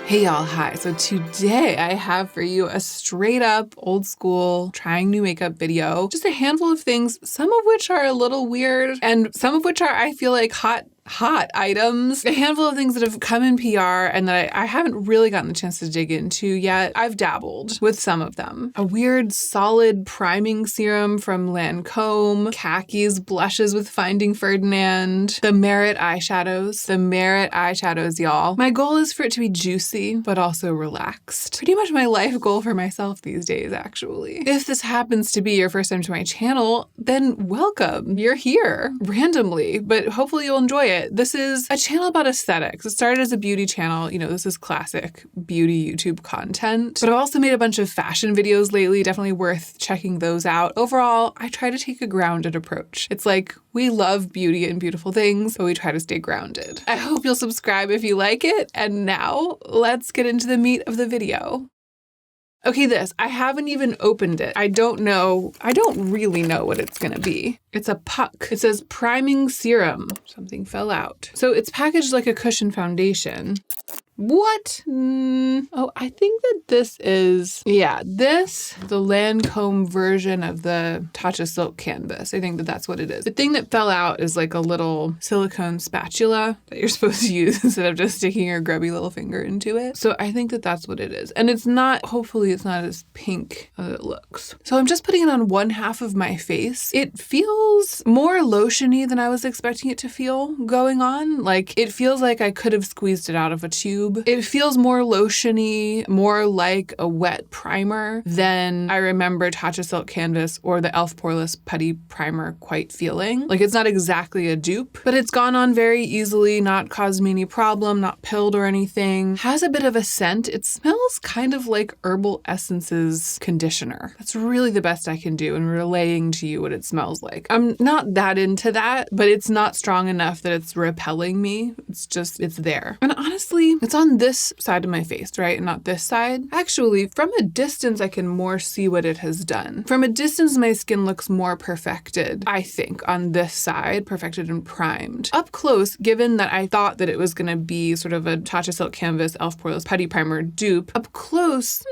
Hey y'all, hi. So today I have for you a straight up old school trying new makeup video. Just a handful of things, some of which are a little weird and some of which are, I feel like, hot items. A handful of things that have come in PR and that I haven't really gotten the chance to dig into yet. I've dabbled with some of them. A weird solid priming serum from Lancôme, khakis blushes with Finding Ferdinand, the Merit eyeshadows. The Merit eyeshadows, y'all. My goal is for it to be juicy, but also relaxed. Pretty much my life goal for myself these days, actually. If this happens to be your first time to my channel, then welcome. You're here randomly, but hopefully you'll enjoy it. This is a channel about aesthetics. It started as a beauty channel. You know, this is classic beauty YouTube content, but I've also made a bunch of fashion videos lately. Definitely worth checking those out. Overall, I try to take a grounded approach. It's like we love beauty and beautiful things, but we try to stay grounded. I hope you'll subscribe if you like it. And now let's get into the meat of the video. Okay, I haven't even opened it. I don't really know what it's gonna be. It's a puck. It says priming serum. Something fell out. So it's packaged like a cushion foundation. What? Oh, I think that this is, the Lancôme version of the Tatcha Silk canvas. I think that that's what it is. The thing that fell out is like a little silicone spatula that you're supposed to use instead of just sticking your grubby little finger into it. So I think that that's what it is. And it's not, hopefully it's not as pink as it looks. So I'm just putting it on one half of my face. It feels more lotiony than I was expecting it to feel going on. Like it feels like I could have squeezed it out of a tube. It feels more lotiony, more like a wet primer than I remember Tatcha Silk Canvas or the e.l.f. Poreless Putty Primer quite feeling. Like it's not exactly a dupe, but it's gone on very easily, not caused me any problem, not pilled or anything. Has a bit of a scent. It smells kind of like Herbal Essences conditioner. That's really the best I can do in relaying to you what it smells like. I'm not that into that, but it's not strong enough that it's repelling me. It's there. And honestly, it's on this side of my face, right? And not this side. Actually, from a distance, I can more see what it has done. From a distance, my skin looks more perfected, I think, on this side, perfected and primed. Up close, given that I thought that it was going to be sort of a Tatcha Silk Canvas e.l.f. Poreless Putty Primer dupe, up close,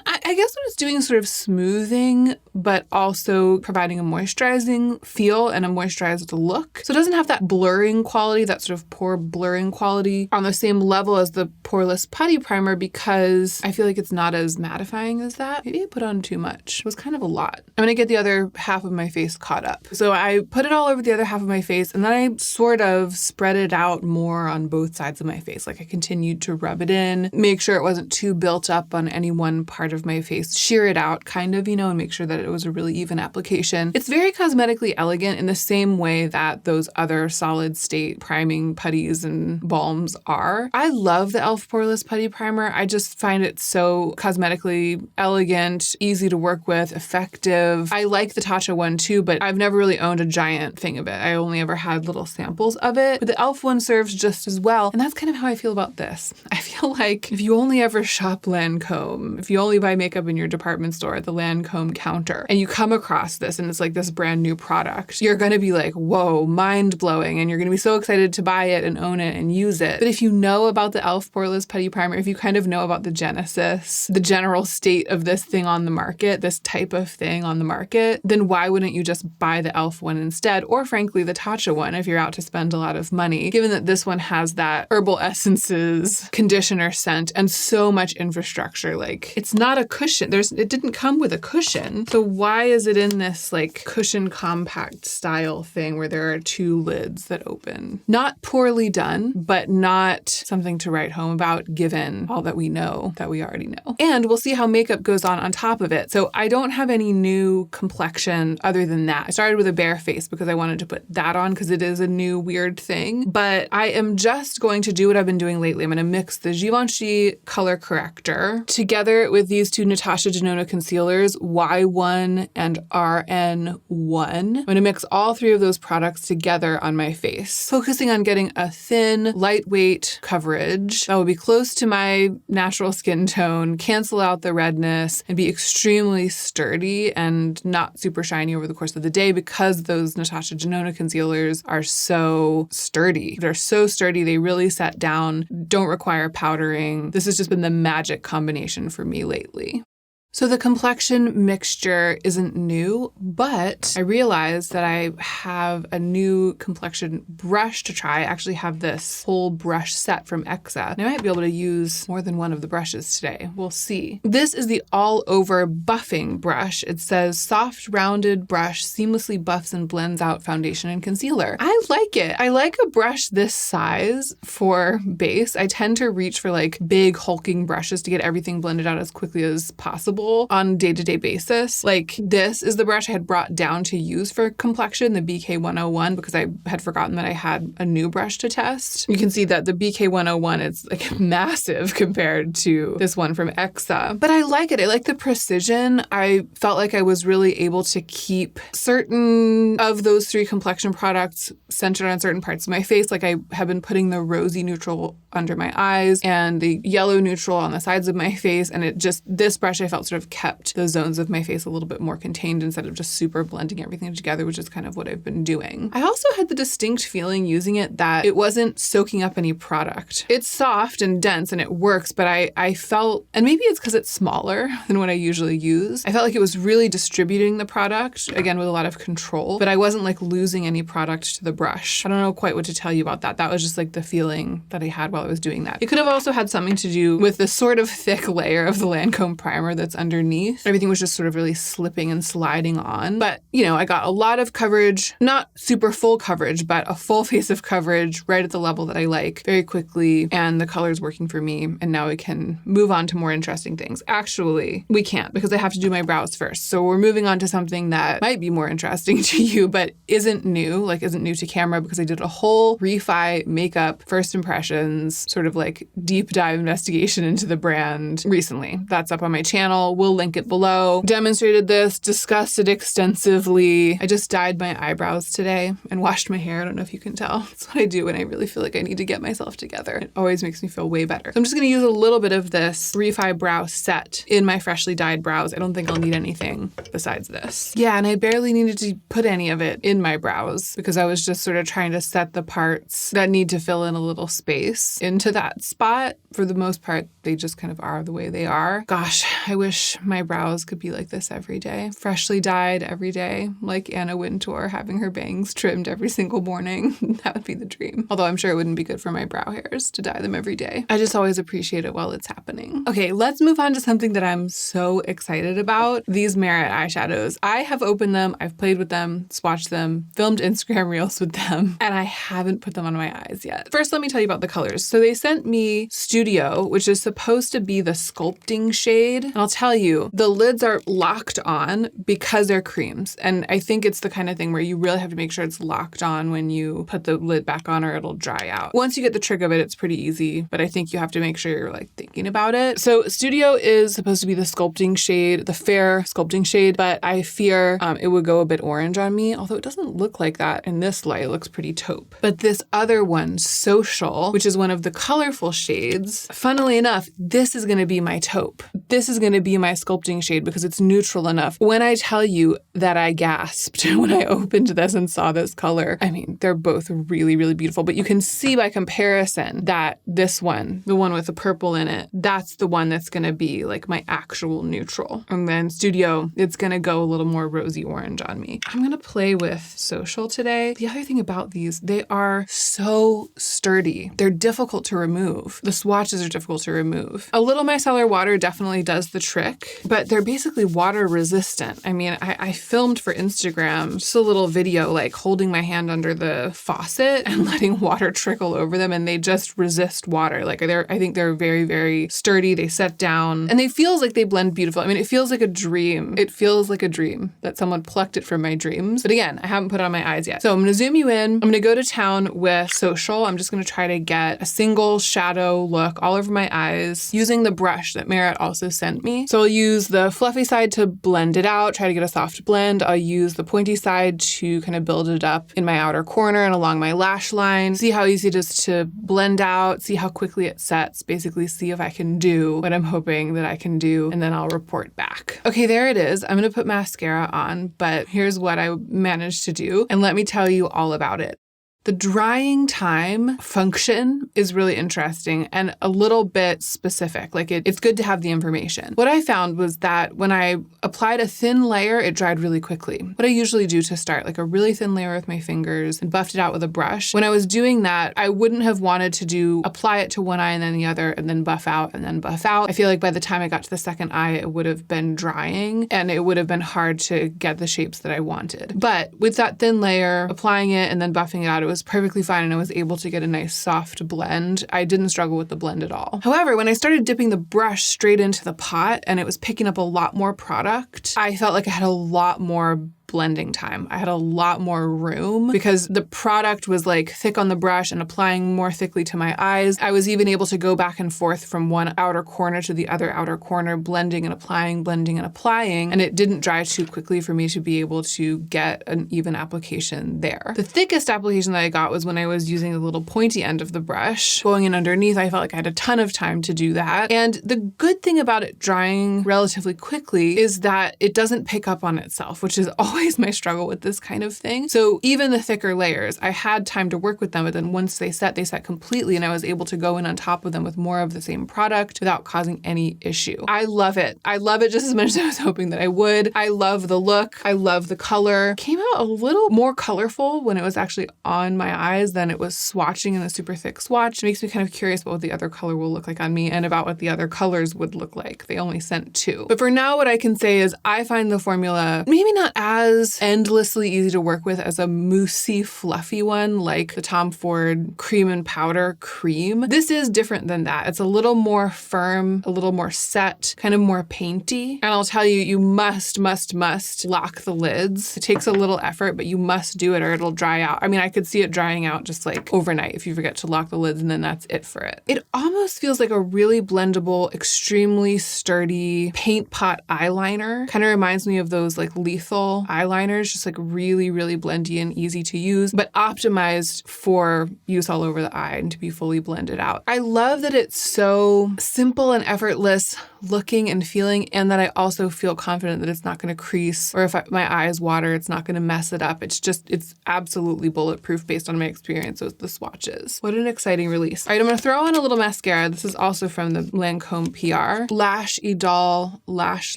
I guess what it's doing is sort of smoothing, but also providing a moisturizing feel and a moisturized look. So it doesn't have that blurring quality, that sort of pore blurring quality on the same level as the Poreless Putty Primer because I feel like it's not as mattifying as that. Maybe I put on too much. It was kind of a lot. I'm gonna get the other half of my face caught up. So I put it all over the other half of my face and then I sort of spread it out more on both sides of my face. Like I continued to rub it in, make sure it wasn't too built up on any one part of my face, shear it out kind of, and make sure that it was a really even application. It's very cosmetically elegant in the same way that those other solid state priming putties and balms are. I love the e.l.f. Poreless Putty Primer. I just find it so cosmetically elegant, easy to work with, effective. I like the Tatcha one too, but I've never really owned a giant thing of it. I only ever had little samples of it, but the e.l.f. one serves just as well. And that's kind of how I feel about this. I feel like if you only ever shop Lancôme, if you only buy makeup in your department store at the Lancôme counter and you come across this and it's like this brand new product, you're going to be like, whoa, mind blowing. And you're going to be so excited to buy it and own it and use it. But if you know about the e.l.f. Poreless Putty Primer, if you kind of know about the genesis, the general state of this thing on the market, this type of thing on the market, then why wouldn't you just buy the e.l.f. one instead? Or frankly, the Tatcha one if you're out to spend a lot of money, given that this one has that Herbal Essences conditioner scent and so much infrastructure. Like it's not a cushion. It didn't come with a cushion. So why is it in this like cushion compact style thing where there are two lids that open? Not poorly done, but not something to write home about given all that we know that we already know. And we'll see how makeup goes on top of it. So I don't have any new complexion other than that. I started with a bare face because I wanted to put that on because it is a new weird thing. But I am just going to do what I've been doing lately. I'm going to mix the Givenchy color corrector together with these two two Natasha Denona concealers, Y1 and RN1. I'm going to mix all three of those products together on my face, focusing on getting a thin, lightweight coverage that will be close to my natural skin tone, cancel out the redness, and be extremely sturdy and not super shiny over the course of the day because those Natasha Denona concealers are so sturdy. They're so sturdy. They really set down, don't require powdering. This has just been the magic combination for me lately. So the complexion mixture isn't new, but I realized that I have a new complexion brush to try. I actually have this whole brush set from EXA, and I might be able to use more than one of the brushes today. We'll see. This is the all-over buffing brush. It says soft, rounded brush seamlessly buffs and blends out foundation and concealer. I like it. I like a brush this size for base. I tend to reach for like big hulking brushes to get everything blended out as quickly as possible on a day-to-day basis. Like this is the brush I had brought down to use for complexion, the BK101, because I had forgotten that I had a new brush to test. You can see that the BK101 is like massive compared to this one from EXA. But I like it. I like the precision. I felt like I was really able to keep certain of those three complexion products centered on certain parts of my face. Like I have been putting the rosy neutral under my eyes and the yellow neutral on the sides of my face. And it just, this brush I felt sort of kept those zones of my face a little bit more contained instead of just super blending everything together, which is kind of what I've been doing. I also had the distinct feeling using it that it wasn't soaking up any product. It's soft and dense and it works, but I felt, and maybe it's because it's smaller than what I usually use, I felt like it was really distributing the product, again, with a lot of control, but I wasn't like losing any product to the brush. I don't know quite what to tell you about that. That was just like the feeling that I had while I was doing that. It could have also had something to do with the sort of thick layer of the Lancôme primer that's underneath. Everything was just sort of really slipping and sliding on. But, you know, I got a lot of coverage, not super full coverage, but a full face of coverage right at the level that I like very quickly. And the color's working for me. And now we can move on to more interesting things. Actually, we can't because I have to do my brows first. So we're moving on to something that might be more interesting to you, but isn't new to camera because I did a whole REFY makeup first impressions, sort of like deep dive investigation into the brand recently. That's up on my channel. We'll link it below. Demonstrated this, discussed it extensively. I just dyed my eyebrows today and washed my hair. I don't know if you can tell. That's what I do when I really feel like I need to get myself together. It always makes me feel way better. So I'm just going to use a little bit of this REFY brow set in my freshly dyed brows. I don't think I'll need anything besides this. Yeah, and I barely needed to put any of it in my brows because I was just sort of trying to set the parts that need to fill in a little space into that spot. For the most part, they just kind of are the way they are. Gosh, I wish my brows could be like this every day. Freshly dyed every day, like Anna Wintour having her bangs trimmed every single morning. That would be the dream. Although I'm sure it wouldn't be good for my brow hairs to dye them every day. I just always appreciate it while it's happening. Okay, let's move on to something that I'm so excited about. These Merit eyeshadows. I have opened them, I've played with them, swatched them, filmed Instagram reels with them, and I haven't put them on my eyes yet. First, let me tell you about the colors. So they sent me Studio, which is supposed to be the sculpting shade. And I'll tell you, the lids are locked on because they're creams. And I think it's the kind of thing where you really have to make sure it's locked on when you put the lid back on or it'll dry out. Once you get the trick of it, it's pretty easy, but I think you have to make sure you're like thinking about it. So Studio is supposed to be the sculpting shade, the fair sculpting shade, but I fear it would go a bit orange on me, although it doesn't look like that in this light. It looks pretty taupe. But this other one, Social, which is one of the colorful shades, funnily enough, this is going to be my taupe. This is going to be my sculpting shade because it's neutral enough. When I tell you that I gasped when I opened this and saw this color, I mean, they're both really, really beautiful, but you can see by comparison that this one, the one with the purple in it, that's the one that's going to be like my actual neutral. And then Studio, it's going to go a little more rosy orange on me. I'm going to play with Social today. The other thing about these, they are so sturdy. They're difficult to remove. The swatches are difficult to remove. A little micellar water definitely does the trick, but they're basically water resistant. I mean, I filmed for Instagram just a little video like holding my hand under the faucet and letting water trickle over them, and they just resist water. Like I think they're very, very sturdy. They set down and they feels like they blend beautiful. I mean, it feels like a dream. It feels like a dream that someone plucked it from my dreams. But again, I haven't put it on my eyes yet. So I'm going to zoom you in. I'm going to go to town with Social. I'm just going to try to get a single shadow look all over my eyes using the brush that Merit also also sent me. So I'll use the fluffy side to blend it out, try to get a soft blend. I'll use the pointy side to kind of build it up in my outer corner and along my lash line. See how easy it is to blend out, see how quickly it sets, basically see if I can do what I'm hoping that I can do, and then I'll report back. Okay, there it is. I'm gonna put mascara on, but here's what I managed to do, and let me tell you all about it. The drying time function is really interesting and a little bit specific. Like it's good to have the information. What I found was that when I applied a thin layer, it dried really quickly. What I usually do to start, like a really thin layer with my fingers and buffed it out with a brush. When I was doing that, I wouldn't have wanted to apply it to one eye and then the other and then buff out and then buff out. I feel like by the time I got to the second eye, it would have been drying and it would have been hard to get the shapes that I wanted. But with that thin layer, applying it and then buffing it out, it was perfectly fine and I was able to get a nice soft blend. I didn't struggle with the blend at all. However, when I started dipping the brush straight into the pot and it was picking up a lot more product, I felt like I had a lot more blending time. I had a lot more room because the product was like thick on the brush and applying more thickly to my eyes. I was even able to go back and forth from one outer corner to the other outer corner, blending and applying, and it didn't dry too quickly for me to be able to get an even application there. The thickest application that I got was when I was using the little pointy end of the brush. Going in underneath, I felt like I had a ton of time to do that. And the good thing about it drying relatively quickly is that it doesn't pick up on itself, which is always my struggle with this kind of thing. So even the thicker layers, I had time to work with them, but then once they set completely and I was able to go in on top of them with more of the same product without causing any issue. I love it. I love it just as much as I was hoping that I would. I love the look. I love the color. It came out a little more colorful when it was actually on my eyes than it was swatching in a super thick swatch. It makes me kind of curious about what the other color will look like on me and about what the other colors would look like. They only sent 2. But for now, what I can say is I find the formula maybe not as endlessly easy to work with as a moussey, fluffy one like the Tom Ford Cream and Powder Cream. This is different than that. It's a little more firm, a little more set, kind of more painty. And I'll tell you, you must lock the lids. It takes a little effort, but you must do it or it'll dry out. I mean, I could see it drying out just like overnight if you forget to lock the lids and then that's it for it. It almost feels like a really blendable, extremely sturdy paint pot eyeliner. Kind of reminds me of those like Lethal eyeliners, just like really blendy and easy to use, but optimized for use all over the eye and to be fully blended out. I love that it's so simple and effortless looking and feeling, and that I also feel confident that it's not going to crease, or if my eyes water, it's not going to mess it up. It's absolutely bulletproof based on my experience with the swatches. What an exciting release. All right, I'm going to throw on a little mascara. This is also from the Lancôme PR. Lash Idôle Lash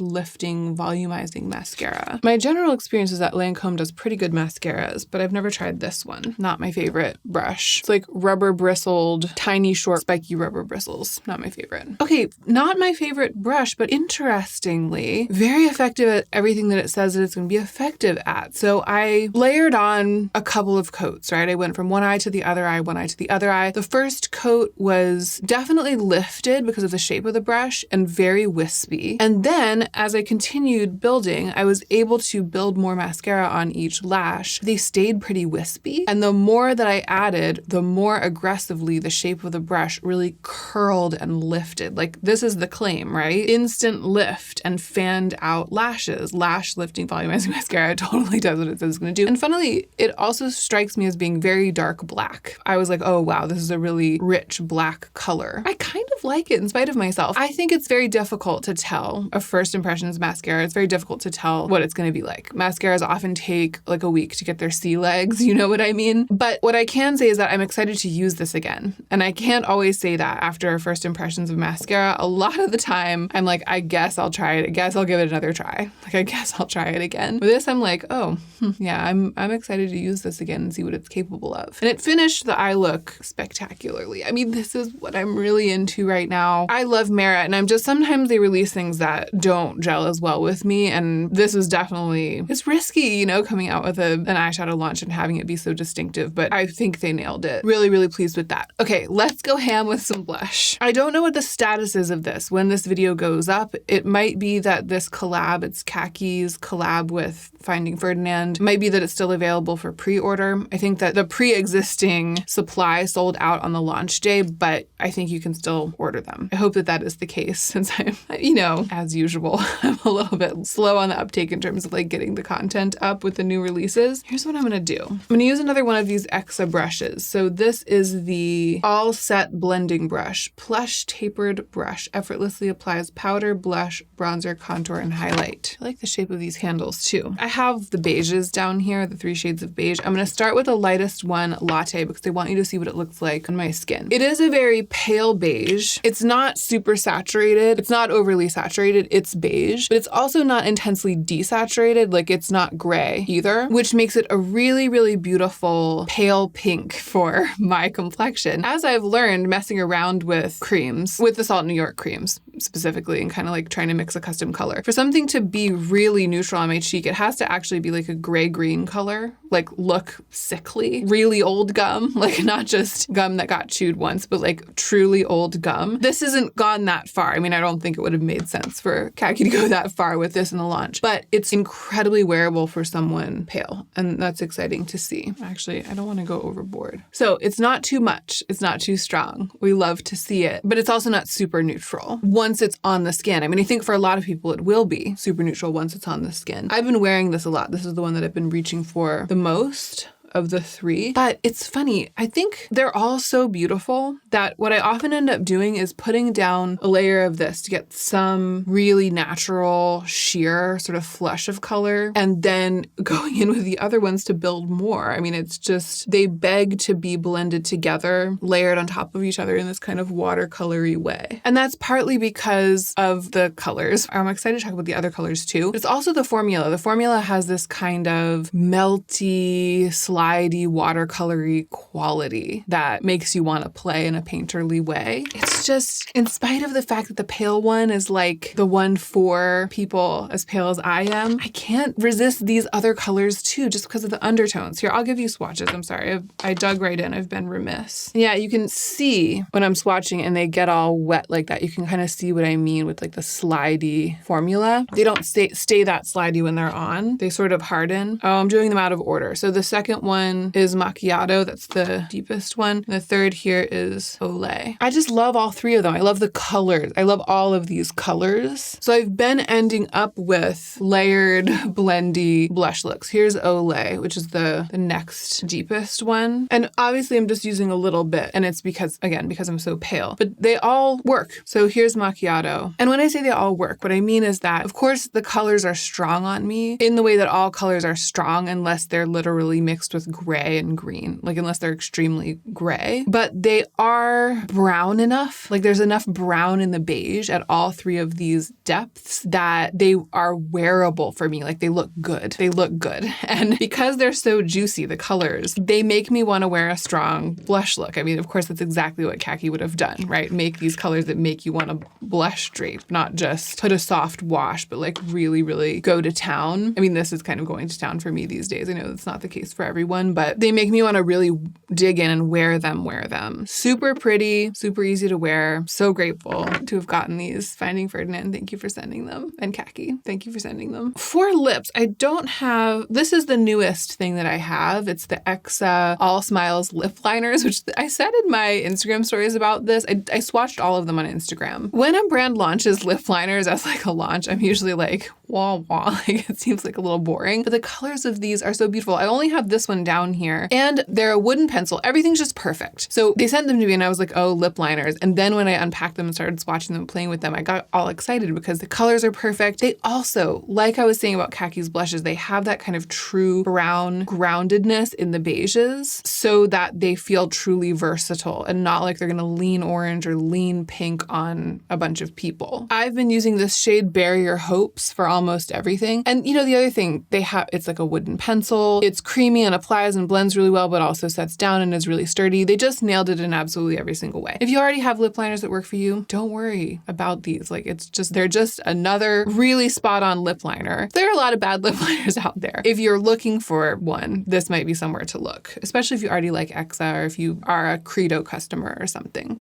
Lifting Volumizing Mascara. My general experience is that Lancôme does pretty good mascaras, but I've never tried this one. Not my favorite brush. It's like rubber bristled, tiny, short, spiky rubber bristles. Not my favorite. Okay, not my favorite brush, but interestingly, very effective at everything that it says that it's going to be effective at. So I layered on a couple of coats, right? I went from one eye to the other eye, one eye to the other eye. The first coat was definitely lifted because of the shape of the brush and very wispy. And then as I continued building, I was able to build more mascara on each lash. They stayed pretty wispy. And the more that I added, the more aggressively the shape of the brush really curled and lifted. Like this is the claim, right? Instant lift and fanned out lashes. Lash lifting volumizing mascara totally does what it says it's going to do. And funnily, it also strikes me as being very dark black. I was like, oh wow, this is a really rich black color. I kind of like it in spite of myself. I think it's very difficult to tell a first impressions mascara. It's very difficult to tell what it's going to be like. Mascaras often take like a week to get their sea legs, you know what I mean? But what I can say is that I'm excited to use this again. And I can't always say that after first impressions of mascara. A lot of the time, I'm like, I guess I'll try it. I guess I'll give it another try. Like, I guess I'll try it again. With this, I'm like, oh, yeah, I'm excited to use this again and see what it's capable of. And it finished the eye look spectacularly. I mean, this is what I'm really into right now. I love Merit, and sometimes they release things that don't gel as well with me. And this is definitely, it's it's risky, you know, coming out with an eyeshadow launch and having it be so distinctive, but I think they nailed it. Really, really pleased with that. Okay, let's go ham with some blush. I don't know what the status is of this when this video goes up. It might be that this collab, it's Khaki's collab with Finding Ferdinand, might be that it's still available for pre-order. I think that the pre-existing supply sold out on the launch day, but I think you can still order them. I hope that that is the case since I'm, you know, as usual, I'm a little bit slow on the uptake in terms of like getting the content up with the new releases. Here's what I'm going to do. I'm going to use another one of these EXA brushes. So this is the All Set Blending Brush, plush tapered brush, effortlessly applies powder, blush, bronzer, contour, and highlight. I like the shape of these handles too. I have the beiges down here, the 3 shades of beige. I'm going to start with the lightest one, Latte, because I want you to see what it looks like on my skin. It is a very pale beige. It's not super saturated. It's not overly saturated. It's beige, but it's also not intensely desaturated. Like it's not gray either, which makes it a really, really beautiful pale pink for my complexion. As I've learned messing around with creams, with the Salt New York creams specifically, and kind of like trying to mix a custom color. For something to be really neutral on my cheek, it has to actually be like a gray-green color, like look sickly, really old gum, like not just gum that got chewed once, but like truly old gum. This hasn't gone that far. I mean, I don't think it would have made sense for Khaki to go that far with this in the launch, but it's incredibly wearable for someone pale, and that's exciting to see. Actually, I don't want to go overboard. So it's not too much. It's not too strong. We love to see it, but it's also not super neutral once it's on the skin. I mean, I think for a lot of people, it will be super neutral once it's on the skin. I've been wearing this a lot. This is the one that I've been reaching for the most of the 3. But it's funny. I think they're all so beautiful that what I often end up doing is putting down a layer of this to get some really natural, sheer sort of flush of color, and then going in with the other ones to build more. I mean, it's just, they beg to be blended together, layered on top of each other in this kind of watercolory way. And that's partly because of the colors. I'm excited to talk about the other colors too. But it's also the formula. The formula has this kind of melty, slidey, watercolory quality that makes you want to play in a painterly way. It's just, in spite of the fact that the pale one is like the one for people as pale as I am, I can't resist these other colors too, just because of the undertones. Here, I'll give you swatches. I'm sorry. I dug right in. I've been remiss. Yeah, you can see when I'm swatching and they get all wet like that, you can kind of see what I mean with like the slidey formula. They don't stay that slidey when they're on. They sort of harden. Oh, I'm doing them out of order. So the second one is Macchiato. That's the deepest one. And the third here is Olay. I just love all 3 of them. I love the colors. I love all of these colors. So I've been ending up with layered, blendy blush looks. Here's Olay, which is the next deepest one. And obviously I'm just using a little bit. And it's because I'm so pale. But they all work. So here's Macchiato. And when I say they all work, what I mean is that, of course, the colors are strong on me in the way that all colors are strong unless they're literally mixed with gray and green, like unless they're extremely gray, but they are brown enough. Like there's enough brown in the beige at all 3 of these depths that they are wearable for me. Like they look good. They look good. And because they're so juicy, the colors, they make me want to wear a strong blush look. I mean, of course, that's exactly what Khaki would have done, right? Make these colors that make you want to blush drape, not just put a soft wash, but like really, really go to town. I mean, this is kind of going to town for me these days. I know that's not the case for everyone, but they make me want to really dig in and wear them. Super pretty, super easy to wear. So grateful to have gotten these. Finding Ferdinand, thank you for sending them. And Khaki, thank you for sending them. For lips, I don't have, this is the newest thing that I have. It's the EXA All Smiles lip liners, which I said in my Instagram stories about this. I swatched all of them on Instagram. When a brand launches lip liners as like a launch, I'm usually like, wah, wah. Like it seems like a little boring, but the colors of these are so beautiful. I only have this one down here and they're a wooden pencil. Everything's just perfect. So they sent them to me and I was like, oh, lip liners. And then when I unpacked them and started swatching them and playing with them, I got all excited because the colors are perfect. They also, like I was saying about Khaki's blushes, they have that kind of true brown groundedness in the beiges so that they feel truly versatile and not like they're going to lean orange or lean pink on a bunch of people. I've been using this shade Barrier Hopes for almost everything. And you know, the other thing they have, it's like a wooden pencil. It's creamy and applies and blends really well, but also sets down and is really sturdy. They just nailed it in absolutely every single way. If you already have lip liners that work for you, don't worry about these. Like they're just another really spot on lip liner. There are a lot of bad lip liners out there. If you're looking for one, this might be somewhere to look, especially if you already like EXA or if you are a Credo customer or something.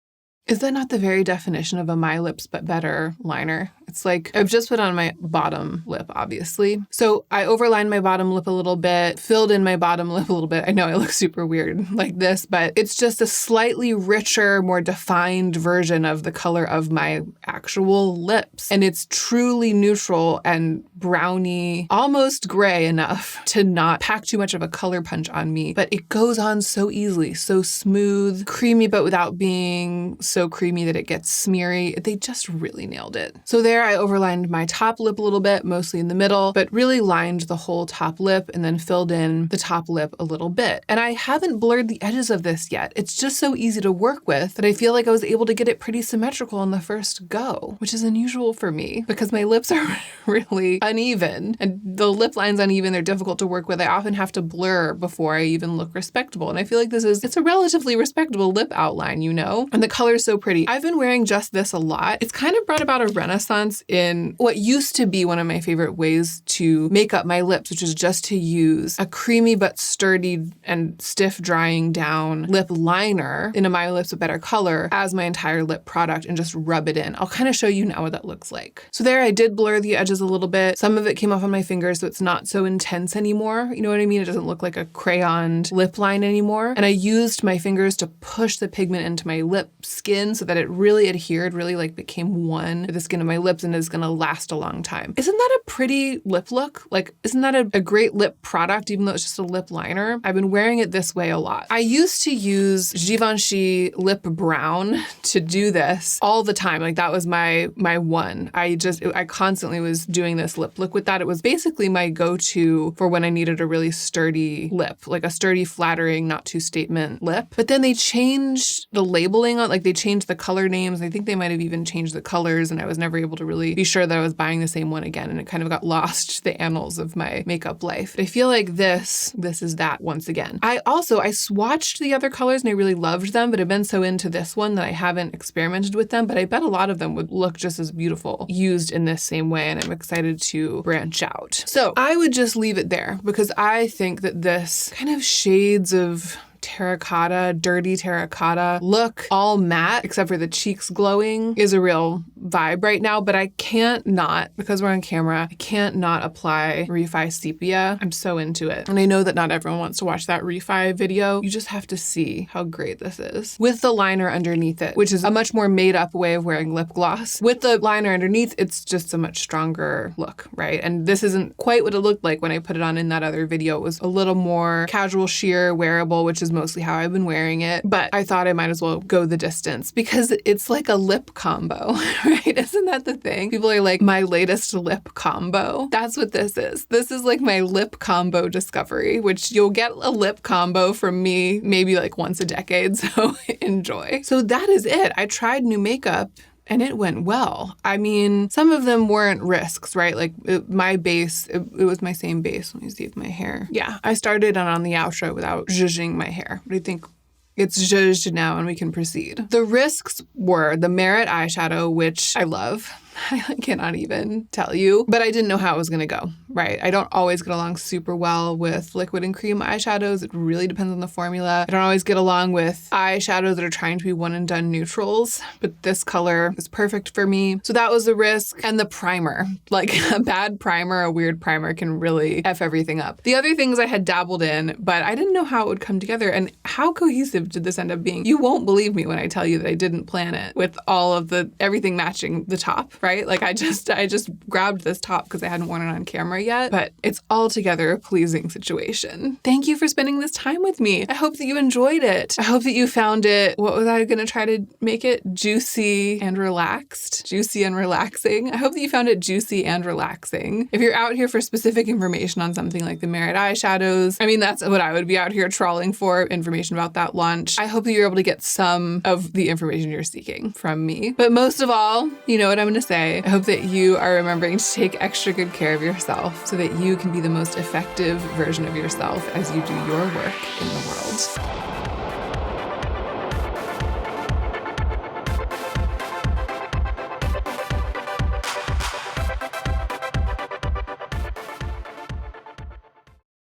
Is that not the very definition of a My Lips But Better liner? It's like, I've just put on my bottom lip, obviously. So I overlined my bottom lip a little bit, filled in my bottom lip a little bit. I know I look super weird like this, but it's just a slightly richer, more defined version of the color of my actual lips. And it's truly neutral and browny, almost gray enough to not pack too much of a color punch on me. But it goes on so easily, so smooth, creamy, but without being so creamy that it gets smeary. They just really nailed it. So there I overlined my top lip a little bit, mostly in the middle, but really lined the whole top lip and then filled in the top lip a little bit. And I haven't blurred the edges of this yet. It's just so easy to work with that I feel like I was able to get it pretty symmetrical on the first go, which is unusual for me because my lips are really uneven and the lip line's uneven. They're difficult to work with. I often have to blur before I even look respectable. And I feel like it's a relatively respectable lip outline, you know? And the color is so pretty. I've been wearing just this a lot. It's kind of brought about a renaissance in what used to be one of my favorite ways to make up my lips, which is just to use a creamy but sturdy and stiff drying down lip liner in a My Lips But Better color as my entire lip product and just rub it in. I'll kind of show you now what that looks like. So there I did blur the edges a little bit. Some of it came off on my fingers, so it's not so intense anymore. You know what I mean? It doesn't look like a crayoned lip line anymore. And I used my fingers to push the pigment into my lip skin so that it really adhered, really like became one with the skin of my lips and is going to last a long time. Isn't that a pretty lip look? Like, isn't that a great lip product, even though it's just a lip liner? I've been wearing it this way a lot. I used to use Givenchy Lip Brown to do this all the time. Like that was my one. I constantly was doing this lip look with that. It was basically my go-to for when I needed a really sturdy lip, like a sturdy, flattering, not too statement lip. But then they changed the labeling on, like they changed the color names. I think they might have even changed the colors and I was never able to really be sure that I was buying the same one again. And it kind of got lost to the annals of my makeup life. But I feel like this is that once again. I swatched the other colors and I really loved them, but I've been so into this one that I haven't experimented with them, but I bet a lot of them would look just as beautiful used in this same way. And I'm excited to branch out. So I would just leave it there because I think that this kind of shades of terracotta, dirty terracotta look, all matte except for the cheeks glowing, is a real vibe right now. But I can't not, because we're on camera, I can't not apply REFY Sepia. I'm so into it. And I know that not everyone wants to watch that REFY video. You just have to see how great this is. With the liner underneath it, which is a much more made up way of wearing lip gloss. With the liner underneath, it's just a much stronger look, right? And this isn't quite what it looked like when I put it on in that other video. It was a little more casual, sheer, wearable, which is mostly how I've been wearing it. But I thought I might as well go the distance because it's like a lip combo, right? Isn't that the thing? People are like, my latest lip combo. That's what this is. This is like my lip combo discovery, which you'll get a lip combo from me maybe like once a decade. So enjoy. So that is it. I tried new makeup and it went well. I mean, some of them weren't risks, right? Like my base, it was my same base. Let me see if my hair. Yeah, I started on the outro without zhuzhing my hair. But I think it's zhuzhed now and we can proceed. The risks were the Merit eyeshadow, which I love. I cannot even tell you, but I didn't know how it was going to go, right? I don't always get along super well with liquid and cream eyeshadows. It really depends on the formula. I don't always get along with eyeshadows that are trying to be one and done neutrals, but this color is perfect for me. So that was the risk. And the primer, like a bad primer, a weird primer can really F everything up. The other things I had dabbled in, but I didn't know how it would come together. And how cohesive did this end up being? You won't believe me when I tell you that I didn't plan it with all of everything matching the top, right? Like I just grabbed this top because I hadn't worn it on camera yet, but it's altogether a pleasing situation. Thank you for spending this time with me. I hope that you enjoyed it. I hope that you found it, what was I going to try to make it? Juicy and relaxed. Juicy and relaxing. I hope that you found it juicy and relaxing. If you're out here for specific information on something like the Merit eyeshadows, I mean, that's what I would be out here trawling for, information about that launch. I hope that you're able to get some of the information you're seeking from me. But most of all, you know what I'm going to say. say, I hope that you are remembering to take extra good care of yourself so that you can be the most effective version of yourself as you do your work in the world.